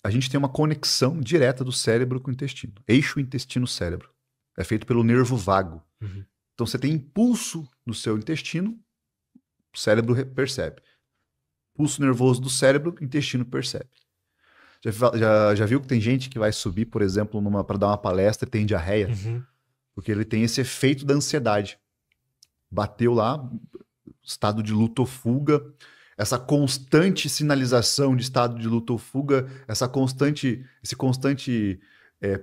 a gente tem uma conexão direta do cérebro com o intestino. Eixo intestino-cérebro. É feito pelo nervo vago. Uhum. Então você tem impulso no seu intestino, o cérebro percebe. Pulso nervoso do cérebro, o intestino percebe. Já viu que tem gente que vai subir, por exemplo, para dar uma palestra e tem diarreia? Uhum. Porque ele tem esse efeito da ansiedade. Bateu lá, estado de luta ou fuga, essa constante sinalização de estado de luta ou fuga, esse constante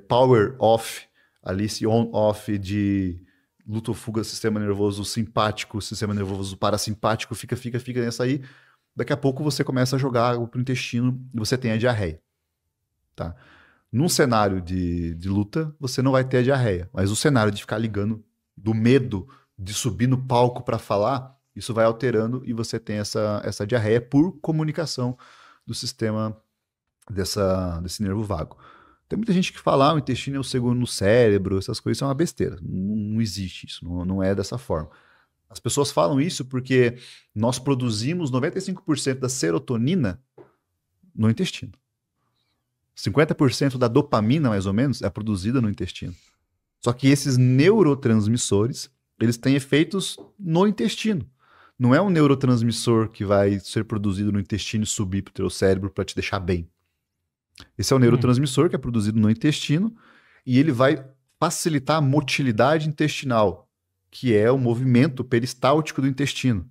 power off, ali, esse on-off de luta ou fuga, sistema nervoso simpático, sistema nervoso parasimpático, fica nessa aí. Daqui a pouco você começa a jogar água pro intestino e você tem a diarreia. Tá? Num cenário de luta, você não vai ter a diarreia, mas o cenário de ficar ligando do medo de subir no palco para falar, isso vai alterando e você tem essa diarreia por comunicação do sistema desse nervo vago. Tem muita gente que fala, o intestino é o segundo no cérebro, essas coisas são uma besteira. Não existe isso, não é dessa forma. As pessoas falam isso porque nós produzimos 95% da serotonina no intestino. 50% da dopamina, mais ou menos, é produzida no intestino. Só que esses neurotransmissores, eles têm efeitos no intestino. Não é um neurotransmissor que vai ser produzido no intestino e subir para o teu cérebro para te deixar bem. Esse é o neurotransmissor que é produzido no intestino e ele vai facilitar a motilidade intestinal, que é o movimento peristáltico do intestino,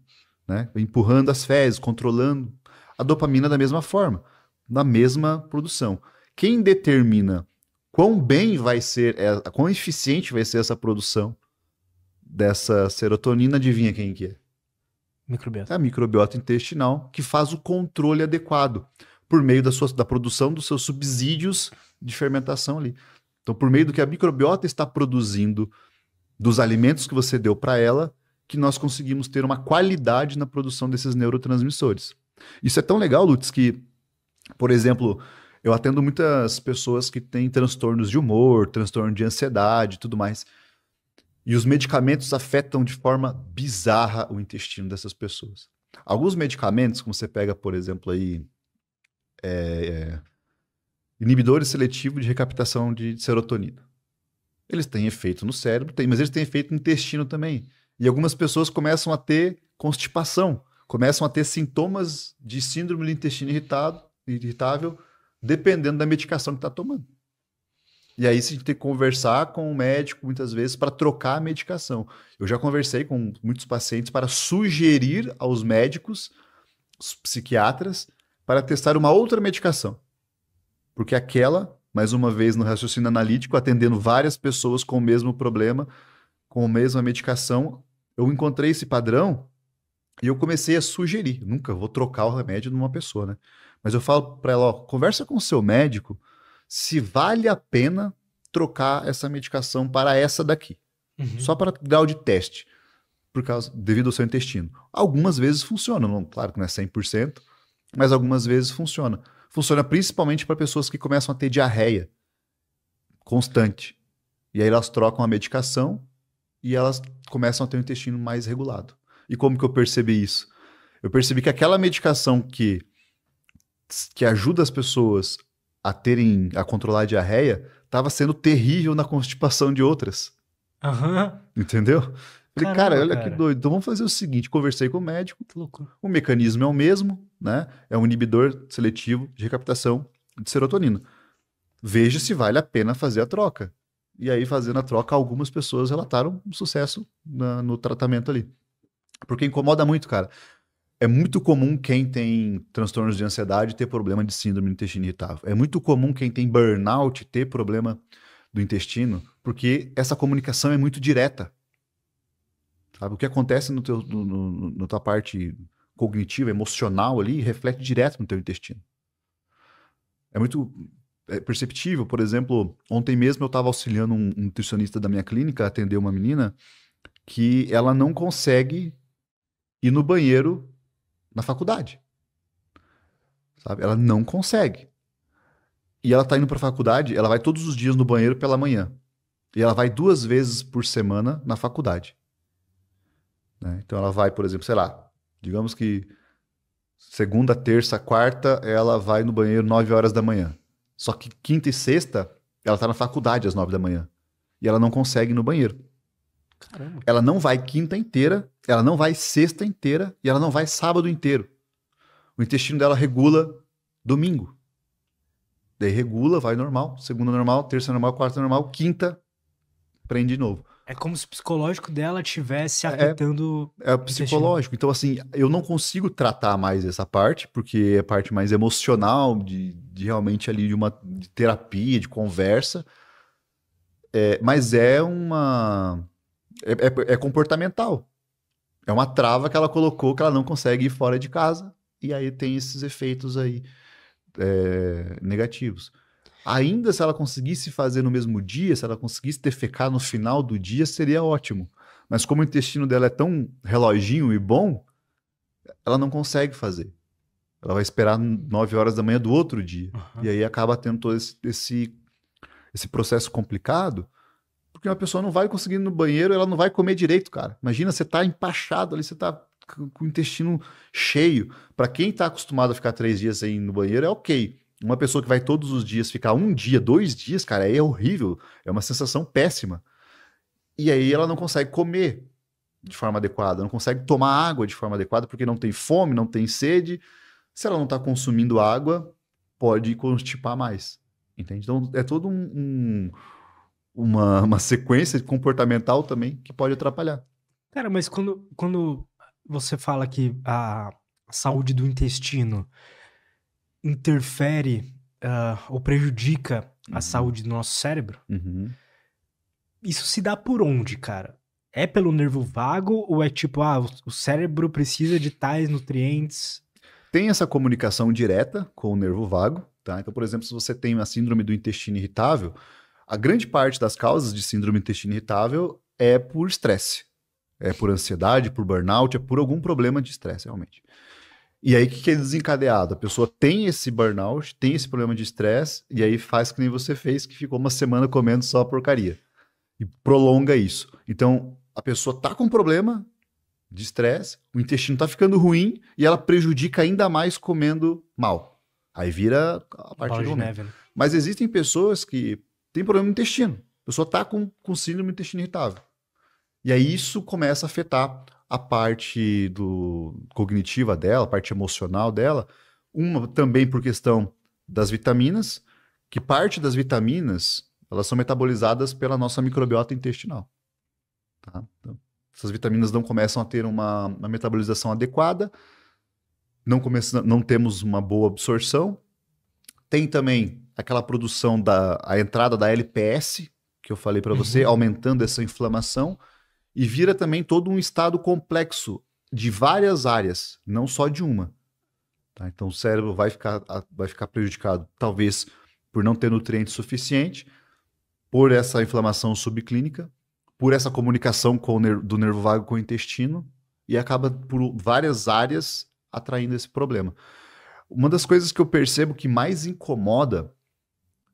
né? Empurrando as fezes, controlando a dopamina da mesma forma, na mesma produção. Quem determina quão bem vai ser, quão eficiente vai ser essa produção dessa serotonina, adivinha quem que é? Microbiota. É a microbiota intestinal, que faz o controle adequado por meio da produção dos seus subsídios de fermentação ali. Então, por meio do que a microbiota está produzindo dos alimentos que você deu para ela, que nós conseguimos ter uma qualidade na produção desses neurotransmissores. Isso é tão legal, Lutz, que, por exemplo, eu atendo muitas pessoas que têm transtornos de humor, transtorno de ansiedade e tudo mais. E os medicamentos afetam de forma bizarra o intestino dessas pessoas. Alguns medicamentos, como você pega, por exemplo, aí, inibidores seletivos de recaptação de serotonina. Eles têm efeito no cérebro, mas eles têm efeito no intestino também. E algumas pessoas começam a ter constipação, começam a ter sintomas de síndrome do intestino irritável, dependendo da medicação que está tomando. E aí você tem que conversar com o médico, muitas vezes, para trocar a medicação. Eu já conversei com muitos pacientes para sugerir aos médicos, os psiquiatras, para testar uma outra medicação. Porque aquela, mais uma vez no raciocínio analítico, atendendo várias pessoas com o mesmo problema, com a mesma medicação, eu encontrei esse padrão e eu comecei a sugerir. Nunca vou trocar o remédio de uma pessoa, né? Mas eu falo para ela, ó, conversa com o seu médico se vale a pena trocar essa medicação para essa daqui. Uhum. Só para grau de teste, devido ao seu intestino. Algumas vezes funciona, não, claro que não é 100%, mas algumas vezes funciona. Funciona principalmente para pessoas que começam a ter diarreia constante. E aí elas trocam a medicação e elas começam a ter o intestino mais regulado. E como que eu percebi isso? Eu percebi que aquela medicação que ajuda as pessoas a controlar a diarreia estava sendo terrível na constipação de outras. Aham. Entendeu? Falei, Caramba, olha cara. que doido. Então vamos fazer o seguinte: conversei com o médico, Que loucura. o mecanismo é o mesmo, né? É um inibidor seletivo de recaptação de serotonina. Veja se vale a pena fazer a troca. E aí, fazendo a troca, algumas pessoas relataram um sucesso no tratamento ali. Porque incomoda muito, cara. É muito comum quem tem transtornos de ansiedade ter problema de síndrome do intestino irritável. É muito comum quem tem burnout ter problema do intestino, porque essa comunicação é muito direta. Sabe? O que acontece na tua parte cognitiva, emocional ali, reflete direto no teu intestino. É muito perceptível. Por exemplo, ontem mesmo eu estava auxiliando um nutricionista da minha clínica a atender uma menina que ela não consegue ir no banheiro na faculdade. Sabe? Ela não consegue. E ela tá indo pra faculdade, ela vai todos os dias no banheiro pela manhã. E ela vai 2 vezes por semana na faculdade. Né? Então ela vai, por exemplo, sei lá, digamos que segunda, terça, quarta, ela vai no banheiro 9 horas da manhã. Só que quinta e sexta, ela tá na faculdade às 9 da manhã. E ela não consegue ir no banheiro. Caramba. Ela não vai quinta inteira, ela não vai sexta inteira e ela não vai sábado inteiro. O intestino dela regula domingo. Daí regula, vai normal, segunda normal, terça normal, quarta normal, quinta prende de novo. É como se o psicológico dela estivesse É, afetando é o intestino. psicológico. Então, assim, eu não consigo tratar mais essa parte, porque é a parte mais emocional, de realmente ali de terapia, de conversa. Mas é uma. É comportamental. É uma trava que ela colocou que ela não consegue ir fora de casa. E aí tem esses efeitos aí negativos. Ainda se ela conseguisse fazer no mesmo dia, se ela conseguisse defecar no final do dia, seria ótimo. Mas como o intestino dela é tão reloginho e bom, ela não consegue fazer. Ela vai esperar 9 horas da manhã do outro dia. Aham. E aí acaba tendo todo esse processo complicado, porque uma pessoa não vai conseguir ir no banheiro, ela não vai comer direito, cara. Imagina, você tá empachado ali, você tá com o intestino cheio. Para quem tá acostumado a ficar 3 dias sem ir no banheiro, é ok. Uma pessoa que vai todos os dias ficar 1 dia, 2 dias, cara, aí é horrível. É uma sensação péssima. E aí ela não consegue comer de forma adequada, não consegue tomar água de forma adequada, porque não tem fome, não tem sede. Se ela não tá consumindo água, pode constipar mais. Entende? Então é todo uma sequência comportamental também que pode atrapalhar. Cara, mas quando você fala que a saúde do intestino interfere, ou prejudica a Uhum. saúde do nosso cérebro, Uhum. isso se dá por onde, cara? É pelo nervo vago ou é tipo, o cérebro precisa de tais nutrientes? Tem essa comunicação direta com o nervo vago, tá? Então, por exemplo, se você tem uma síndrome do intestino irritável, a grande parte das causas de síndrome do intestino irritável é por estresse. É por ansiedade, por burnout, é por algum problema de estresse, realmente. E aí, o que é desencadeado? A pessoa tem esse burnout, tem esse problema de estresse, e aí faz que nem você fez, que ficou uma semana comendo só porcaria. E prolonga isso. Então, a pessoa tá com um problema de estresse, o intestino tá ficando ruim e ela prejudica ainda mais comendo mal. Aí vira a partir Bola do de momento. neve, né? Mas existem pessoas que têm problema no intestino. A pessoa tá com síndrome do intestino irritável. E aí isso começa a afetar a parte cognitiva dela, a parte emocional dela. Uma também por questão das vitaminas, que parte das vitaminas elas são metabolizadas pela nossa microbiota intestinal. Tá? Então, essas vitaminas não começam a ter uma metabolização adequada, não temos uma boa absorção. Tem também aquela produção a entrada da LPS, que eu falei para você, aumentando essa inflamação, e vira também todo um estado complexo de várias áreas, não só de uma. Tá? Então o cérebro vai ficar prejudicado, talvez por não ter nutriente suficiente, por essa inflamação subclínica, por essa comunicação do nervo vago com o intestino, e acaba por várias áreas atraindo esse problema. Uma das coisas que eu percebo que mais incomoda,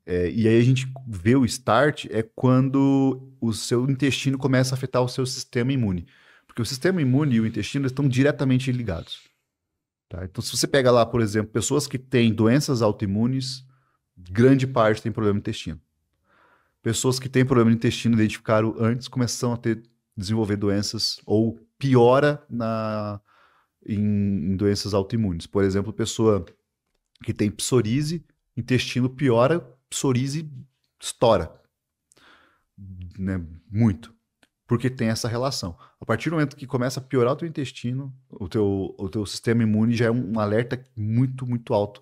e aí a gente vê o start, é quando o seu intestino começa a afetar o seu sistema imune. Porque o sistema imune e o intestino estão diretamente ligados. Tá? Então, se você pega lá, por exemplo, pessoas que têm doenças autoimunes, grande parte tem problema no intestino. Pessoas que têm problema no intestino identificaram antes começam a desenvolver doenças ou piora em doenças autoimunes. Por exemplo, pessoa que tem psoríase, intestino piora, psoríase estoura. Né? Muito. Porque tem essa relação. A partir do momento que começa a piorar o teu intestino, o teu sistema imune já é um alerta muito, muito alto.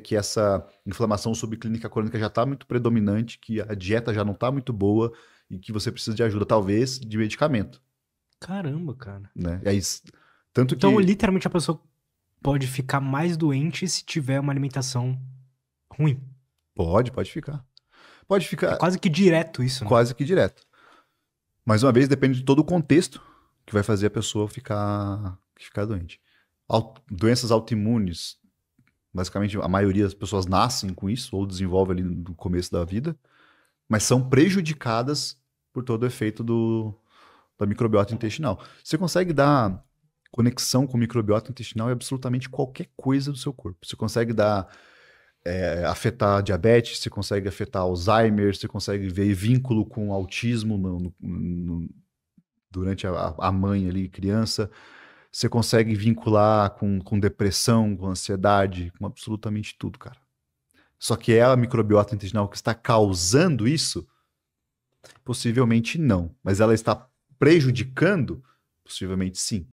Que essa inflamação subclínica crônica já está muito predominante, que a dieta já não está muito boa e que você precisa de ajuda, talvez, de medicamento. Caramba, cara. Né? E aí, tanto Então, que... literalmente, a pessoa pode ficar mais doente se tiver uma alimentação ruim. Pode ficar. Pode É ficar quase que direto isso, né? quase que direto. Mais uma vez, depende de todo o contexto que vai fazer a pessoa ficar doente. Doenças autoimunes, basicamente a maioria das pessoas nascem com isso ou desenvolve ali no começo da vida, mas são prejudicadas por todo o efeito da microbiota intestinal. Você consegue dar conexão com o microbiota intestinal em absolutamente qualquer coisa do seu corpo. Você consegue dar afetar diabetes, você consegue afetar Alzheimer, você consegue ver vínculo com autismo durante a mãe ali, criança. Você consegue vincular com depressão, com ansiedade, com absolutamente tudo, cara. Só que é a microbiota intestinal que está causando isso? Possivelmente não. Mas ela está prejudicando? Possivelmente sim.